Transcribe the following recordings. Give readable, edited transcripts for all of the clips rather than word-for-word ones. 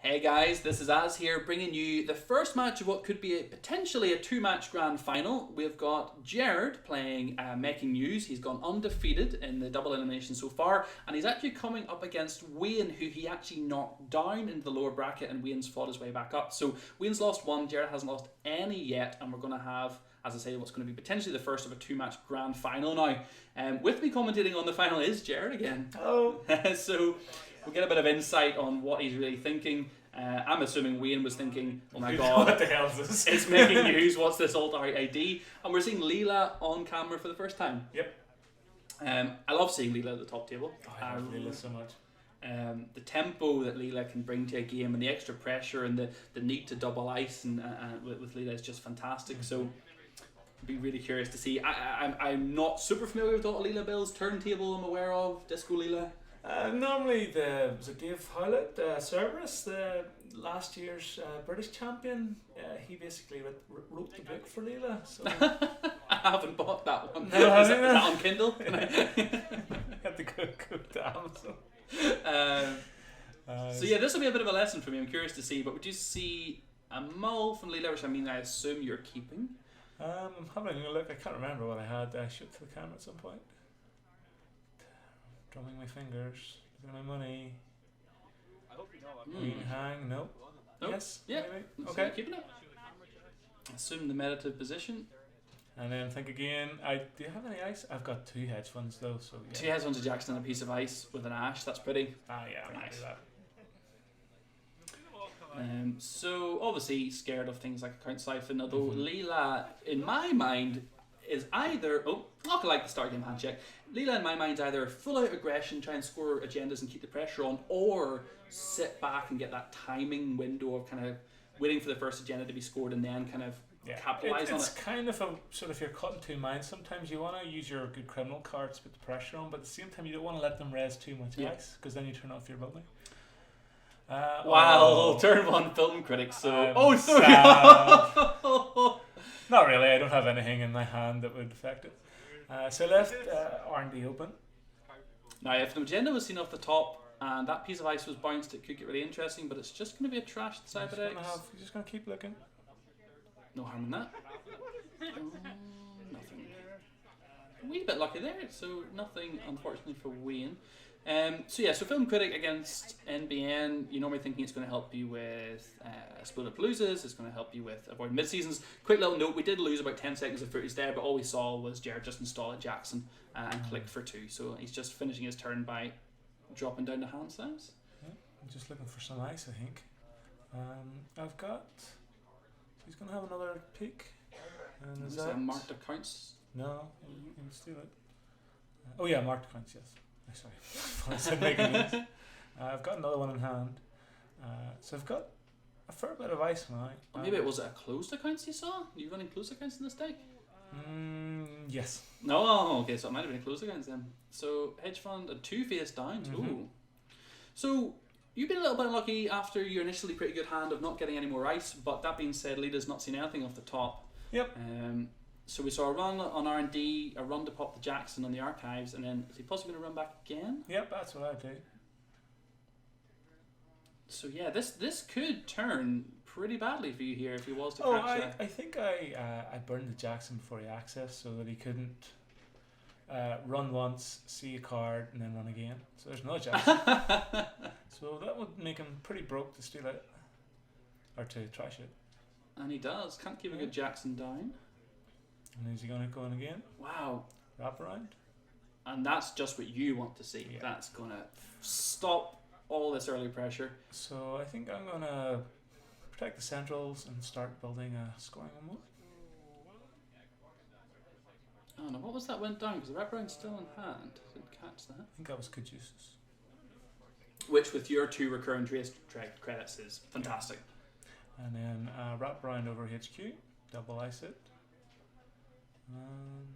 Hey guys, this is Az here, bringing you the first match of what could be potentially a two-match grand final. We've got Jared playing Making News. He's gone undefeated in the double elimination so far, and he's actually coming up against Wayne, who he actually knocked down into the lower bracket, and Wayne's fought his way back up. So Wayne's lost one, Jared hasn't lost any yet, and we're going to have, as I say, what's going to be potentially the first of a two-match grand final now. With me commentating on the final is Jared again. Hello. So we'll get a bit of insight on what he's really thinking. I'm assuming Wayne was thinking, oh my god, what the hell is this? It's Making News, what's this alt ID? And we're seeing Leela on camera for the first time. Yep. I love seeing Leela at the top table. Oh, I love Leela so much. The tempo that Leela can bring to a game and the extra pressure and the need to double ice and with Leela is just fantastic. Mm-hmm. So I'd be really curious to see. I'm not super familiar with all Leela Bill's turntable I'm aware of, Disco Leela. Normally, was it Dave Howlett, Cerberus, the last year's British champion, he basically wrote the book for Leela. So. I haven't bought that one. No, is that on Kindle? Had to go to Amazon. So yeah, this will be a bit of a lesson for me. I'm curious to see, but would you see a mull from Leela, which I assume you're keeping? I'm having a look. I can't remember what I had. I shoot to the camera at some point. Drumming my fingers, looking at my money. Green hang, nope. Yes, yeah. Maybe. So okay. Keeping it. Assume the meditative position. And then think again. Do you have any ice? I've got 2 hedge funds though, so yeah. 2 hedge funds of Jackson and a piece of ice with an ash. That's pretty. Yeah, nice. That. So obviously scared of things like account siphon. Although Leela, in my mind, is either not like the start game handshake. Leela, in my mind, is either full out aggression, try and score agendas and keep the pressure on, or sit back and get that timing window of kind of waiting for the first agenda to be scored and then kind of capitalise on it. It's kind of a sort of, you're caught in 2 minds. Sometimes you want to use your good criminal cards to put the pressure on, but at the same time you don't want to let them raise too much ice, because then you turn off your building. Turn 1 film critic. So Not really. I don't have anything in my hand that would affect it. So left R&D open. Now, if the agenda was seen off the top and that piece of ice was bounced, it could get really interesting. But it's just going to be a trashed Cyberdex. You're just going to keep looking. No harm in that. Nothing. A wee bit lucky there. So nothing, unfortunately, for Wayne. So Film Critic against NBN, you're normally thinking it's going to help you with Split Paloozas, it's going to help you with avoiding mid-seasons. Quick little note, we did lose about 10 seconds of footage there, but all we saw was Jared just install a Jackson and click for 2. So he's just finishing his turn by dropping down the hand size. Yeah, I'm just looking for some ice, I think. I've got... He's going to have another peek. And is that... marked accounts? No, you can steal it. Marked accounts, yes. Sorry. I've got another one in hand. So I've got a fair bit of ice now. Maybe it was a closed accounts you saw? Are you running closed accounts in this deck? Yes. No, okay, so it might have been closed accounts then. So hedge fund and 2 face down. Ooh. So you've been a little bit unlucky after your initially pretty good hand of not getting any more ice, but that being said, Leela's not seen anything off the top. Yep. So we saw a run on R&D, a run to pop the Jackson on the archives, and then is he possibly going to run back again? Yep, that's what I do. So yeah, this could turn pretty badly for you here if he was to catch that. I think I burned the Jackson before he accessed so that he couldn't run once, see a card, and then run again. So there's no Jackson. So that would make him pretty broke to steal it, or to trash it. And he does. Can't keep a good Jackson down. And is he going to go in again? Wow. Wrap around? And that's just what you want to see. Yeah. That's going to stop all this early pressure. So I think I'm going to protect the centrals and start building a scoring one more. Oh no, what was that went down? Because the wrap around's still in hand. Didn't catch that. I think that was Caduceus. Which with your 2 recurring trace credits is fantastic. And then wrap around over HQ, double ice it. And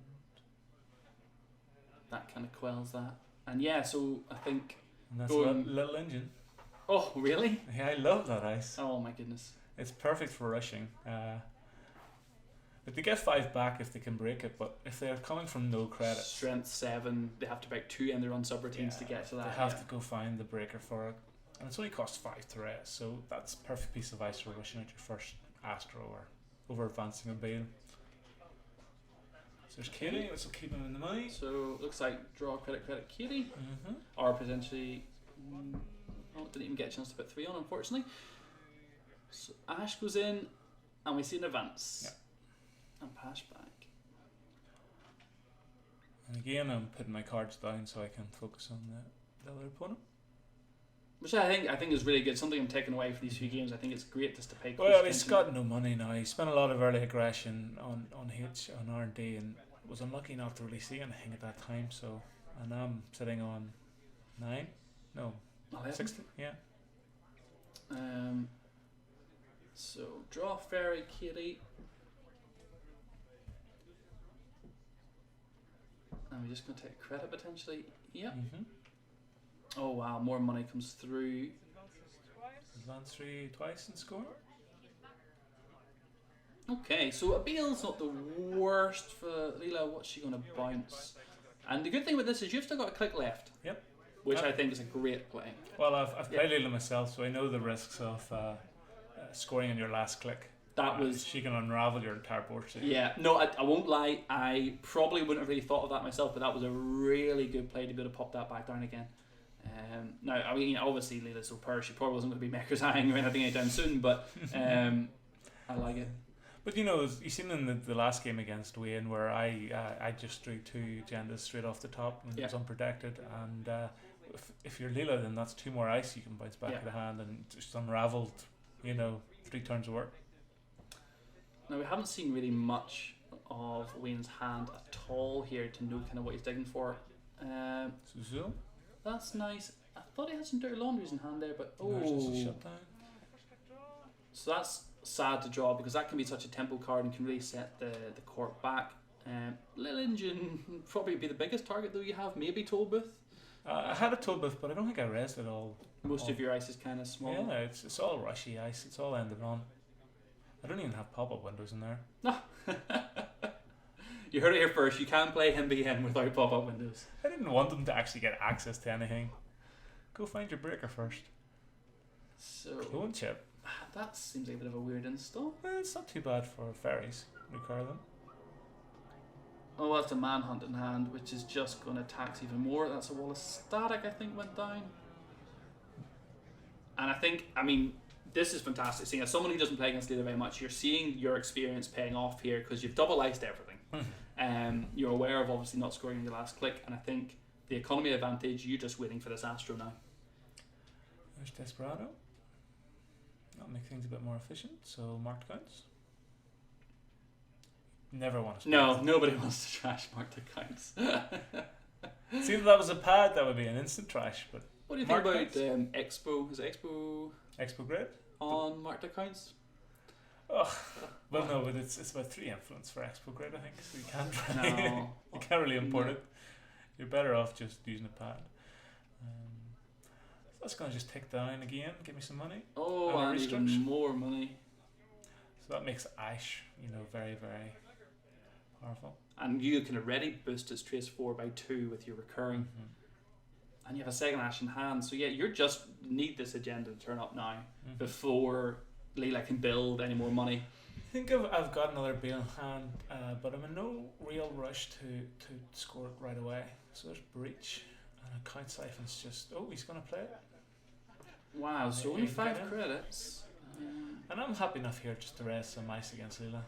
that kind of quells that. And yeah, so I think... And that's a little engine. Oh, really? Yeah, I love that ice. Oh my goodness. It's perfect for rushing. But they get 5 back if they can break it, but if they're coming from no credit... Strength 7, they have to break 2 in their own subroutines to get to that. They have to go find the breaker for it. and it's only cost 5 to rest, so that's a perfect piece of ice for wishing out your first Astro or over advancing a Bale. So there's Katie, which will keep him in the money. So looks like draw credit Katie, or potentially. Oh, didn't even get a chance to put 3 on, unfortunately. So Ash goes in, and we see an advance. Yep. And pass back. And again, I'm putting my cards down so I can focus on the other opponent. Which I think is really good. Something I'm taking away from these few games. I think it's great just to pay close Well, attention. he's got no money now. He spent a lot of early aggression on R&D and was unlucky not to really see anything at that time. So, and I'm sitting on 9, no, 11. 16, yeah. So draw Fairy Katie. And we're just going to take credit potentially. Yeah. Oh wow, more money comes through. Advance 3 twice and score. Okay, so a Bale's not the worst for Leela. What's she going to bounce? And the good thing with this is you've still got a click left. Yep. Which I think is a great play. Well, I've played Elim myself, so I know the risks of scoring in your last click. That was... She can unravel your entire board. Yeah, no, I won't lie. I probably wouldn't have really thought of that myself, but that was a really good play to be able to pop that back down again. Now, I mean, obviously, Leela's so poor, she probably wasn't going to be Maker's Eyeing or anything anytime soon, but I like it. But you know, you seen in the last game against Wayne where I just drew 2 agendas straight off the top and it was unprotected, and if you're Leela, then that's 2 more ice you can bounce back of the hand and just unravelled, 3 turns of work. Now we haven't seen really much of Wayne's hand at all here to know kind of what he's digging for. So that's nice. I thought he had some dirty laundries in hand there, but so that's sad to draw because that can be such a tempo card and can really set the court back. Little Engine probably be the biggest target though you have, maybe Toll Booth. I had a Toll Booth, but I don't think I raised it all. Most of your ice is kind of small. Yeah, it's all rushy ice. It's all ended on. I don't even have pop-up windows in there. No. You heard it here first. You can't play him BN without pop-up windows. I didn't want them to actually get access to anything. Go find your breaker first. So Clone chip. That seems like a bit of a weird install. It's not too bad for fairies. Recur them. Oh, that's a manhunt in hand, which is just going to tax even more. That's a wall of static, I think, went down. And I mean, this is fantastic. Seeing as someone who doesn't play against Leela very much, you're seeing your experience paying off here because you've double iced everything. You're aware of obviously not scoring in your last click, and I think the economy advantage, you're just waiting for this Astro now. There's Desperado. That'll make things a bit more efficient, so marked counts. Never want to. No, nobody wants to trash marked accounts. See, if that was a pad, that would be an instant trash. But what do you think about Expo? Is Expo Grid on marked accounts? Oh, well, no, but it's about 3 influence for Expo Grid, I think. So you can't really, you can't really import it. You're better off just using a pad. So that's going to just tick down again. Give me some money. Oh, and even more money. So that makes Ash, very, very powerful. And you can already boost its trace 4 by 2 with your recurring. And you have a second Ash in hand. So yeah, you just need this agenda to turn up now before Leela can build any more money. I think I've got another Bale in hand, but I'm in no real rush to score it right away. So there's Breach, and a Count Siphon's just... Oh, he's going to play it. Wow, so only 5 credits. And I'm happy enough here just to raise some ice against Leela.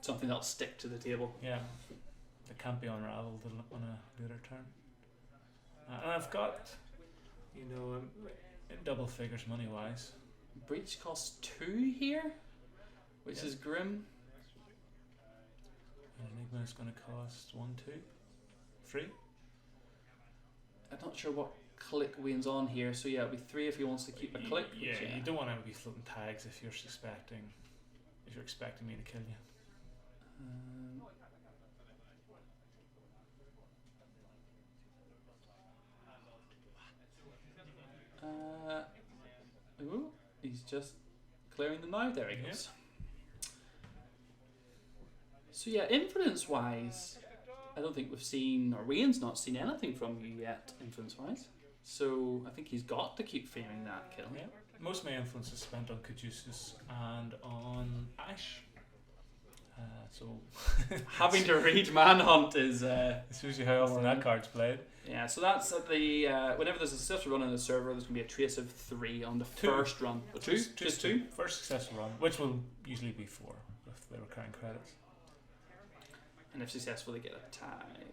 Something that'll stick to the table. Yeah, it can't be unravelled on a later turn. And I've got, in double figures money-wise. Breach costs 2 here, which is grim. Enigma is going to cost 1, 2, 3. I'm not sure what click Wayne's on here, so yeah, it'll be 3 if he wants to keep a click. Yeah, you don't want to be floating tags if you're expecting me to kill you. Ooh, he's just clearing them now. There he goes. So yeah, influence wise, I don't think we've seen, or Wayne's not seen anything from you yet, influence wise. So I think he's got to keep faming that kill. Yeah. Most of my influence is spent on Caduceus and on Ash. So having to read Manhunt is. It's usually how often that card's played. Yeah, so that's at the whenever there's a successful run on the server, there's going to be a trace of 3 on the first run. Just two. First successful run, which will usually be 4 with the recurring credits. And if successful, they get a tag.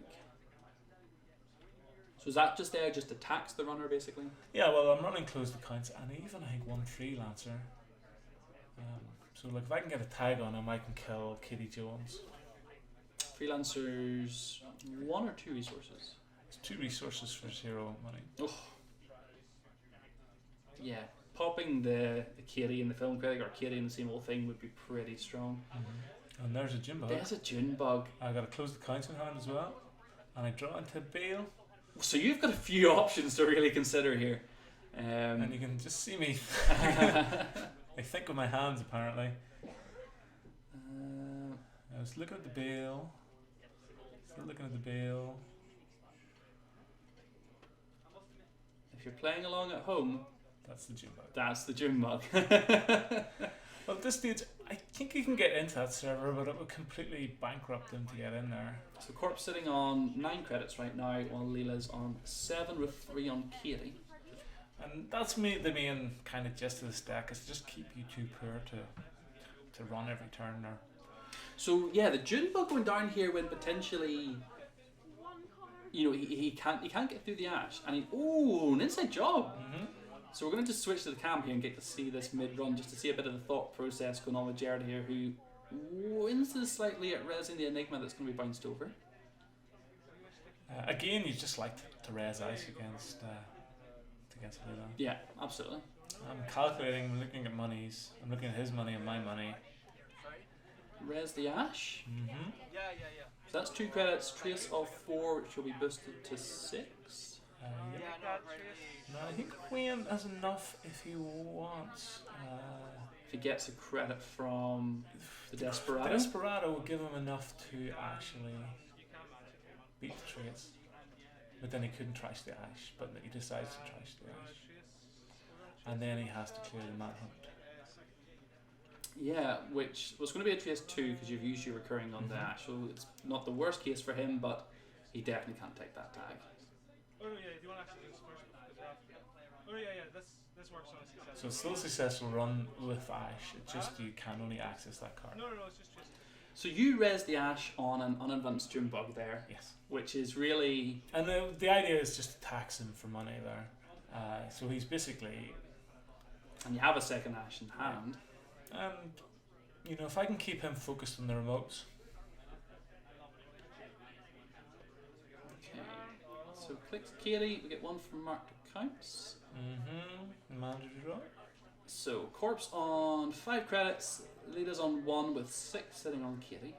So is that just there, just to tax the runner basically? Yeah, well, I'm running closed accounts and even I think one freelancer. So like if I can get a tag on him, I can kill Kitty Jones. Freelancers, 1 or 2 resources? It's 2 resources for 0 money. Oh. Yeah, popping the Kitty in the film critic or Kitty in the same old thing would be pretty strong. Mm-hmm. And there's a June bug. There's a June bug. I got a closed accounts in hand as well. And I draw into Bale. So you've got a few options to really consider here. And you can just see me. I think with my hands apparently. I was looking at the Bale. Still looking at the Bale. If you're playing along at home, that's the June bug. That's the June bug. Well, at this stage, I think you can get into that server, but it would completely bankrupt him to get in there. So Corp's sitting on 9 credits right now, while Leela's on 7 with 3 on Katie. And that's the main kind of gist of this deck, is just keep you too poor to run every turn there. So yeah, the June bug going down here when potentially, you know, he can't get through the Ash, and an inside job. Mm-hmm. So we're going to just switch to the cam here and get to see this mid-run, just to see a bit of the thought process going on with Jared here, who wins this slightly at resing the Enigma that's going to be bounced over. Again, you just like to res ice against Leela. Yeah, absolutely. I'm calculating, I'm looking at monies. I'm looking at his money and my money. Res the Ash. Mm-hmm. So that's 2 credits, trace of 4, which will be boosted to 6. No, I think Wayne has enough if he wants. If he gets a credit from the Desperado. Desperado will give him enough to actually beat the trace. But then he couldn't trash the Ash, but he decides to trash the Ash. And then he has to clear the Manhunt. Yeah, which was going to be a trace 2 because you've used your recurring on the Ash, so it's not the worst case for him, but he definitely can't take that tag. Oh yeah, do you want to actually do this first? Oh yeah, this works on a successful. So it's still a successful run with Ash, it's just you can only access that card. No, it's just. So you res the Ash on an unadvanced June bug there. Yes. Which is really... And the idea is just to tax him for money there. So he's basically... And you have a second Ash in hand. And, you know, if I can keep him focused on the remotes. Okay. So clicks Katie, we get 1 from marked accounts. Mm-hmm. Manager draw. So Corpse on 5 credits, Leela's on 1 with 6 sitting on Katie.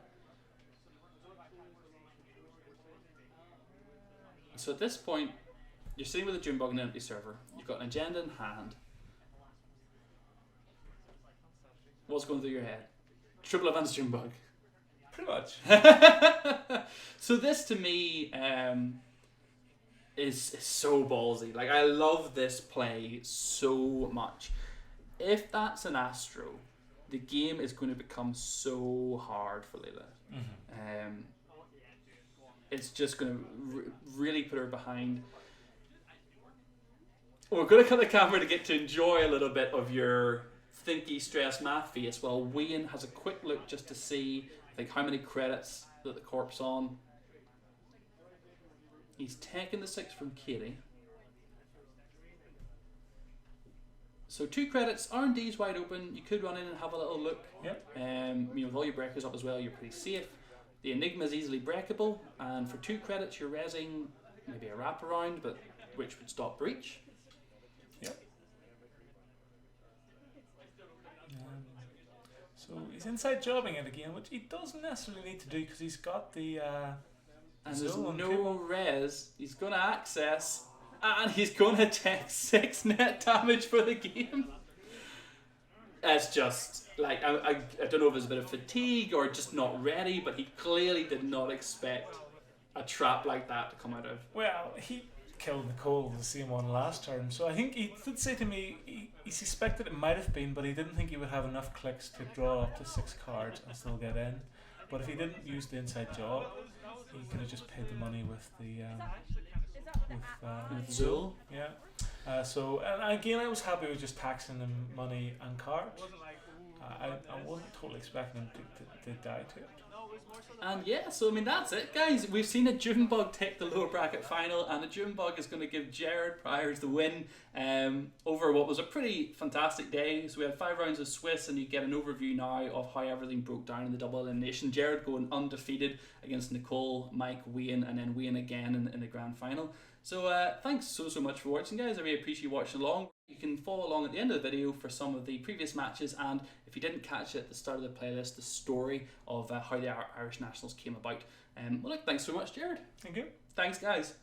So at this point, you're sitting with a June bug in an empty server. You've got an agenda in hand. What's going through your head? Triple advanced June bug. Pretty much. So this to me is so ballsy. Like, I love this play so much. If that's an Astro, the game is going to become so hard for Leela. Mm-hmm. It's just going to really put her behind. We're going to cut the camera to get to enjoy a little bit of your thinky, stressed math face while Wayne has a quick look just to see, I think, how many credits that the Corp's on. He's taking the 6 from Katie. So 2 credits, R&D's wide open. You could run in and have a little look. Yep. You know, with all your breakers up as well, you're pretty safe. The Enigma is easily breakable, and for 2 credits, you're resing maybe a wraparound, but which would stop breach. Yep. So he's inside jobbing it again, which he doesn't necessarily need to do because he's got the. And there's no res. He's going to access, and he's going to take 6 net damage for the game. It's just like I don't know if it's a bit of fatigue or just not ready, but he clearly did not expect a trap like that to come out of. Well, he killed Nicole the same one last term. So I think he did say to me he suspected it might have been, but he didn't think he would have enough clicks to draw up to 6 cards and still get in. But if he didn't use the inside job, he could have just paid the money with the With Zool. yeah. So and again, I was happy with just taxing him money and cards. I wasn't totally expecting him to die to it. And yeah, so I mean that's it, guys. We've seen a Junebug take the lower bracket final, and the Junebug is going to give Jared Priors the win over what was a pretty fantastic day. So we had 5 rounds of Swiss, and you get an overview now of how everything broke down in the double elimination. Jared going undefeated against Nicole, Mike, Wayne, and then Wayne again in the grand final. So thanks so much for watching, guys. I really appreciate you watching along. You can follow along at the end of the video for some of the previous matches, and if you didn't catch it at the start of the playlist, the story of how the Irish Nationals came about. Well, look, thanks so much, Jared. Thank you. Thanks, guys.